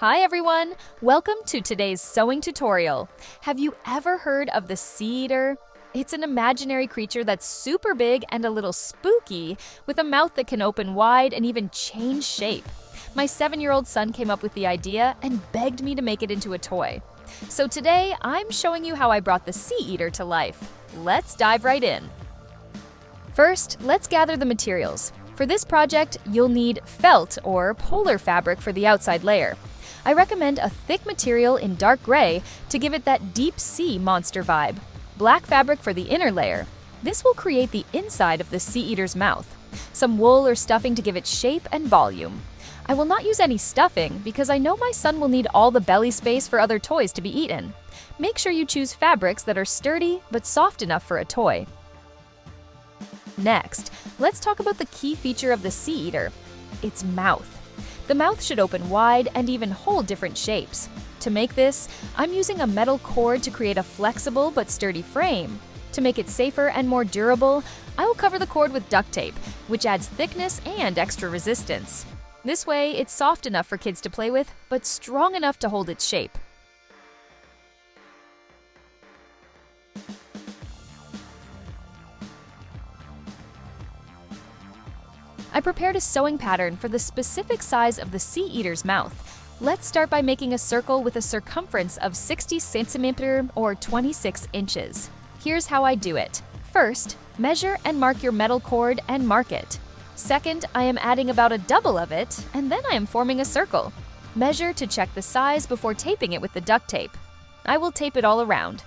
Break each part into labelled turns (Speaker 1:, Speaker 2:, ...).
Speaker 1: Hi everyone! Welcome to today's sewing tutorial. Have you ever heard of the seaeater? It's an imaginary creature that's super big and a little spooky, with a mouth that can open wide and even change shape. My 7-year-old son came up with the idea and begged me to make it into a toy. So today, I'm showing you how I brought the seaeater to life. Let's dive right in. First, let's gather the materials. For this project, you'll need felt or polar fabric for the outside layer. I recommend a thick material in dark gray to give it that deep sea monster vibe. Black fabric for the inner layer. This will create the inside of the seaeater's mouth. Some wool or stuffing to give it shape and volume. I will not use any stuffing because I know my son will need all the belly space for other toys to be eaten. Make sure you choose fabrics that are sturdy but soft enough for a toy. Next, let's talk about the key feature of the seaeater, its mouth. The mouth should open wide and even hold different shapes. To make this, I'm using a metal cord to create a flexible but sturdy frame. To make it safer and more durable, I will cover the cord with duct tape, which adds thickness and extra resistance. This way, it's soft enough for kids to play with, but strong enough to hold its shape. I prepared a sewing pattern for the specific size of the seaeater's mouth. Let's start by making a circle with a circumference of 60 centimeters or 26 inches. Here's how I do it. First, measure and mark your metal cord and mark it. Second, I am adding about a double of it, and then I am forming a circle. Measure to check the size before taping it with the duct tape. I will tape it all around.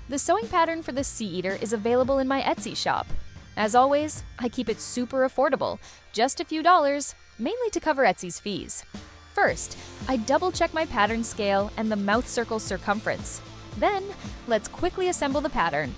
Speaker 1: The sewing pattern for the seaeater is available in my Etsy shop. As always, I keep it super affordable, just a few dollars, mainly to cover Etsy's fees. First, I double-check my pattern scale and the mouth circle circumference. Then, let's quickly assemble the pattern.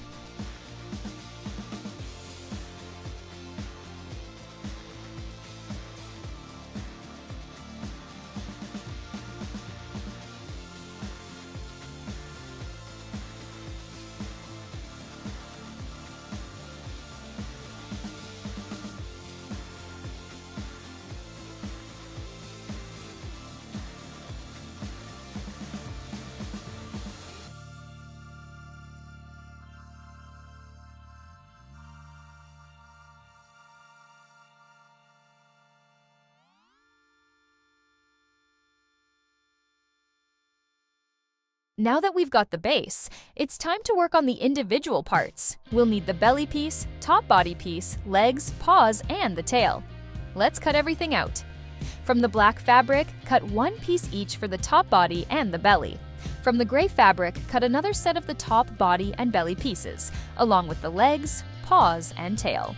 Speaker 1: Now that we've got the base, it's time to work on the individual parts. We'll need the belly piece, top body piece, legs, paws, and the tail. Let's cut everything out. From the black fabric, cut one piece each for the top body and the belly. From the gray fabric, cut another set of the top body and belly pieces, along with the legs, paws, and tail.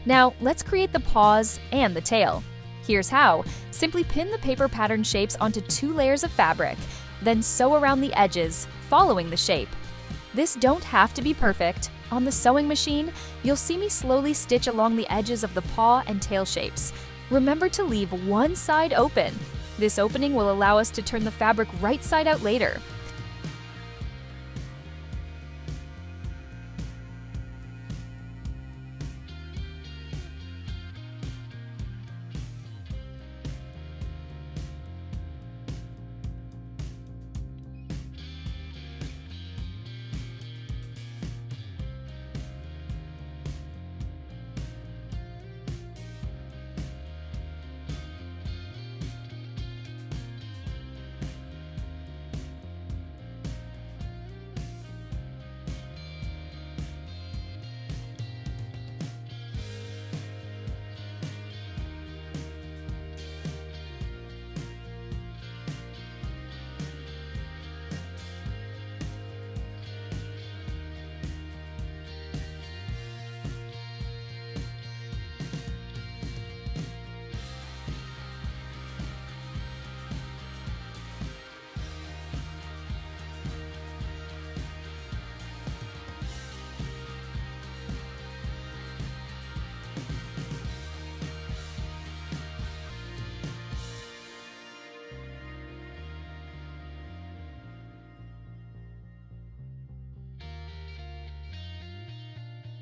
Speaker 1: Now, let's create the paws and the tail. Here's how. Simply pin the paper pattern shapes onto 2 layers of fabric, then sew around the edges, following the shape. This don't have to be perfect. On the sewing machine, you'll see me slowly stitch along the edges of the paw and tail shapes. Remember to leave one side open. This opening will allow us to turn the fabric right side out later.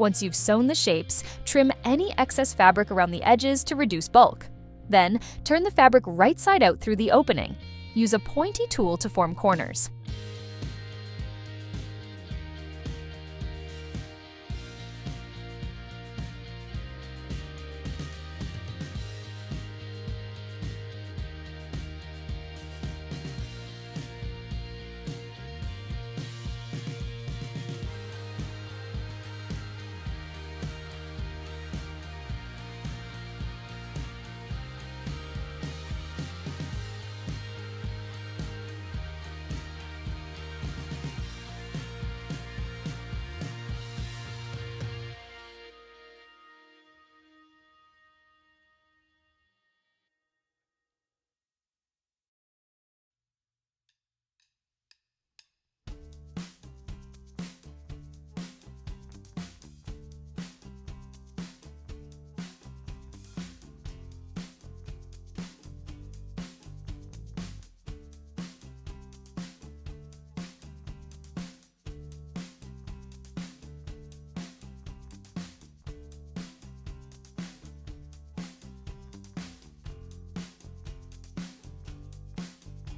Speaker 1: Once you've sewn the shapes, trim any excess fabric around the edges to reduce bulk. Then, turn the fabric right side out through the opening. Use a pointy tool to form corners.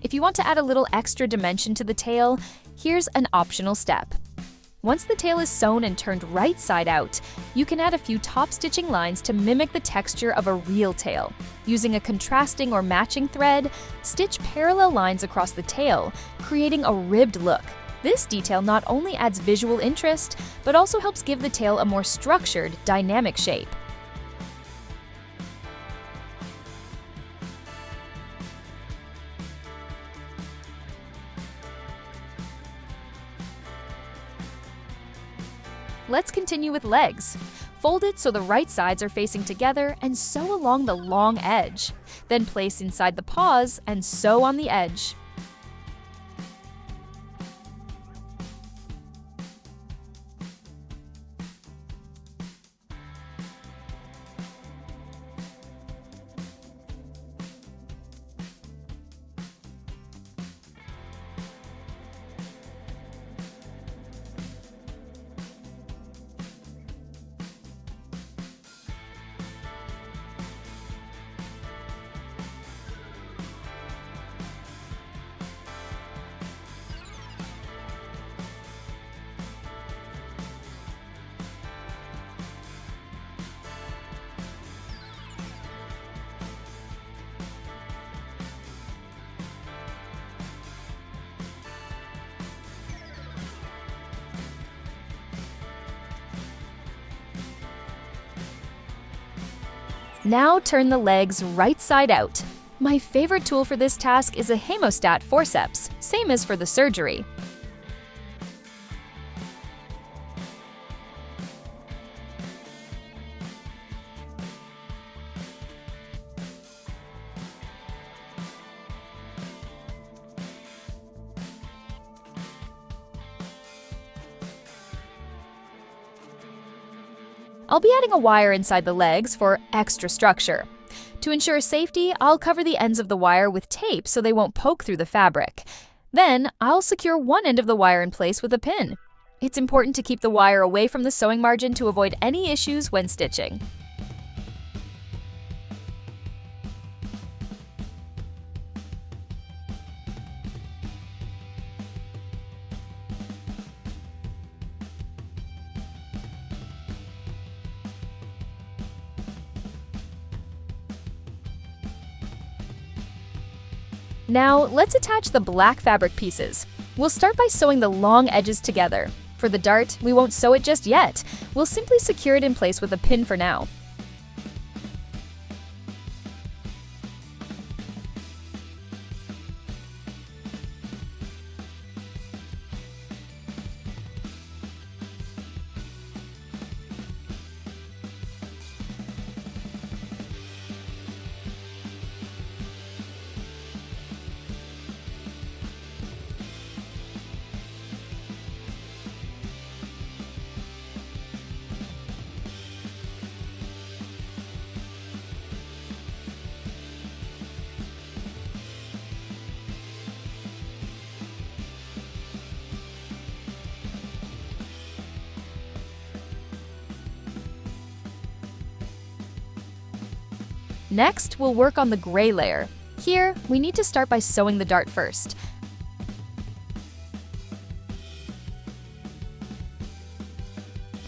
Speaker 1: If you want to add a little extra dimension to the tail, here's an optional step. Once the tail is sewn and turned right side out, you can add a few top stitching lines to mimic the texture of a real tail. Using a contrasting or matching thread, stitch parallel lines across the tail, creating a ribbed look. This detail not only adds visual interest, but also helps give the tail a more structured, dynamic shape. Let's continue with legs. Fold it so the right sides are facing together and sew along the long edge. Then place inside the paws and sew on the edge. Now turn the legs right side out. My favorite tool for this task is a hemostat forceps, same as for the surgery. I'll be adding a wire inside the legs for extra structure. To ensure safety, I'll cover the ends of the wire with tape so they won't poke through the fabric. Then, I'll secure one end of the wire in place with a pin. It's important to keep the wire away from the sewing margin to avoid any issues when stitching. Now, let's attach the black fabric pieces. We'll start by sewing the long edges together. For the dart, we won't sew it just yet. We'll simply secure it in place with a pin for now. Next, we'll work on the gray layer. Here, we need to start by sewing the dart first.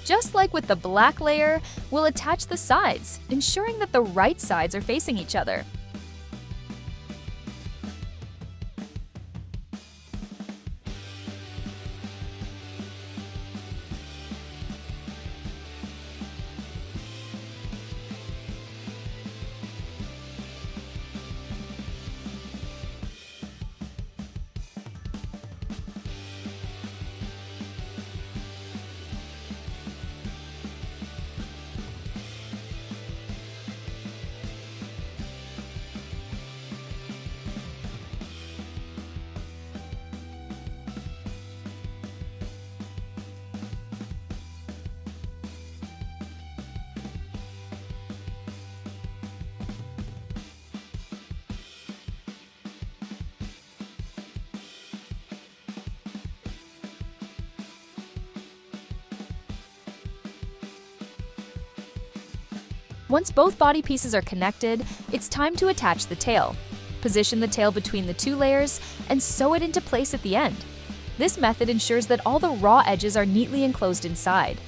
Speaker 1: Just like with the black layer, we'll attach the sides, ensuring that the right sides are facing each other. Once both body pieces are connected, it's time to attach the tail. Position the tail between the two layers and sew it into place at the end. This method ensures that all the raw edges are neatly enclosed inside.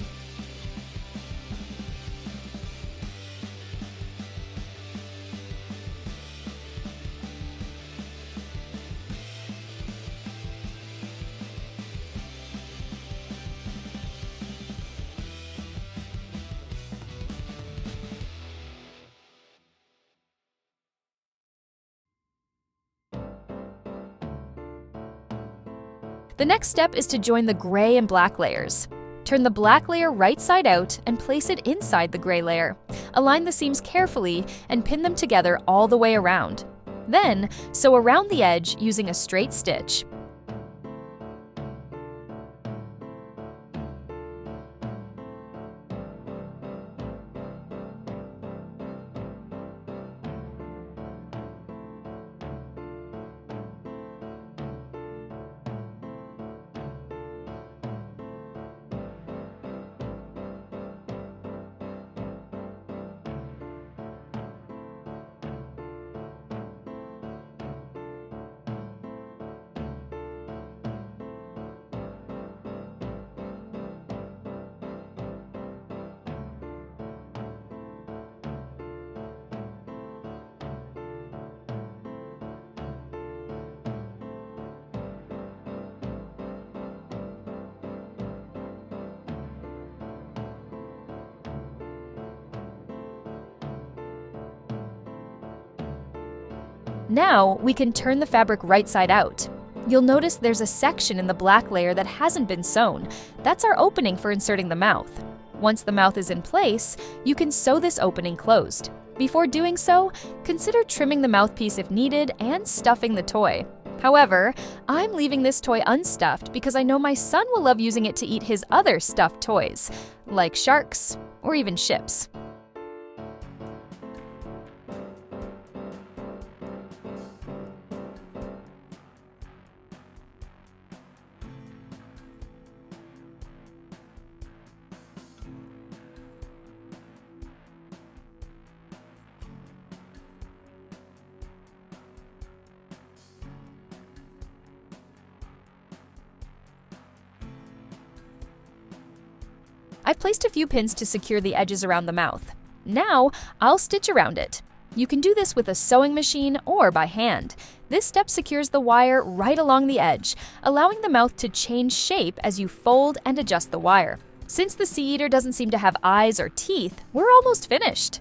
Speaker 1: The next step is to join the gray and black layers. Turn the black layer right side out and place it inside the gray layer. Align the seams carefully and pin them together all the way around. Then, sew around the edge using a straight stitch. Now, we can turn the fabric right side out. You'll notice there's a section in the black layer that hasn't been sewn. That's our opening for inserting the mouth. Once the mouth is in place, you can sew this opening closed. Before doing so, consider trimming the mouthpiece if needed and stuffing the toy. However, I'm leaving this toy unstuffed because I know my son will love using it to eat his other stuffed toys, like sharks or even ships. I've placed a few pins to secure the edges around the mouth. Now, I'll stitch around it. You can do this with a sewing machine or by hand. This step secures the wire right along the edge, allowing the mouth to change shape as you fold and adjust the wire. Since the seaeater doesn't seem to have eyes or teeth, we're almost finished.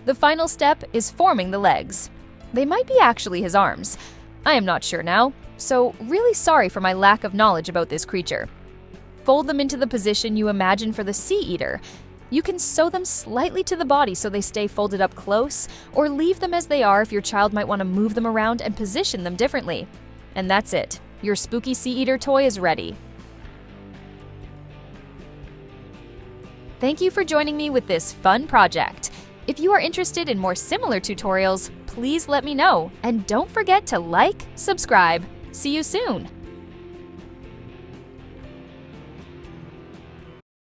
Speaker 1: The final step is forming the legs. They might be actually his arms. I am not sure now, so really sorry for my lack of knowledge about this creature. Fold them into the position you imagine for the seaeater. You can sew them slightly to the body so they stay folded up close, or leave them as they are if your child might want to move them around and position them differently. And that's it. Your spooky seaeater toy is ready. Thank you for joining me with this fun project. If you are interested in more similar tutorials, please let me know, and don't forget to like, subscribe. See you soon!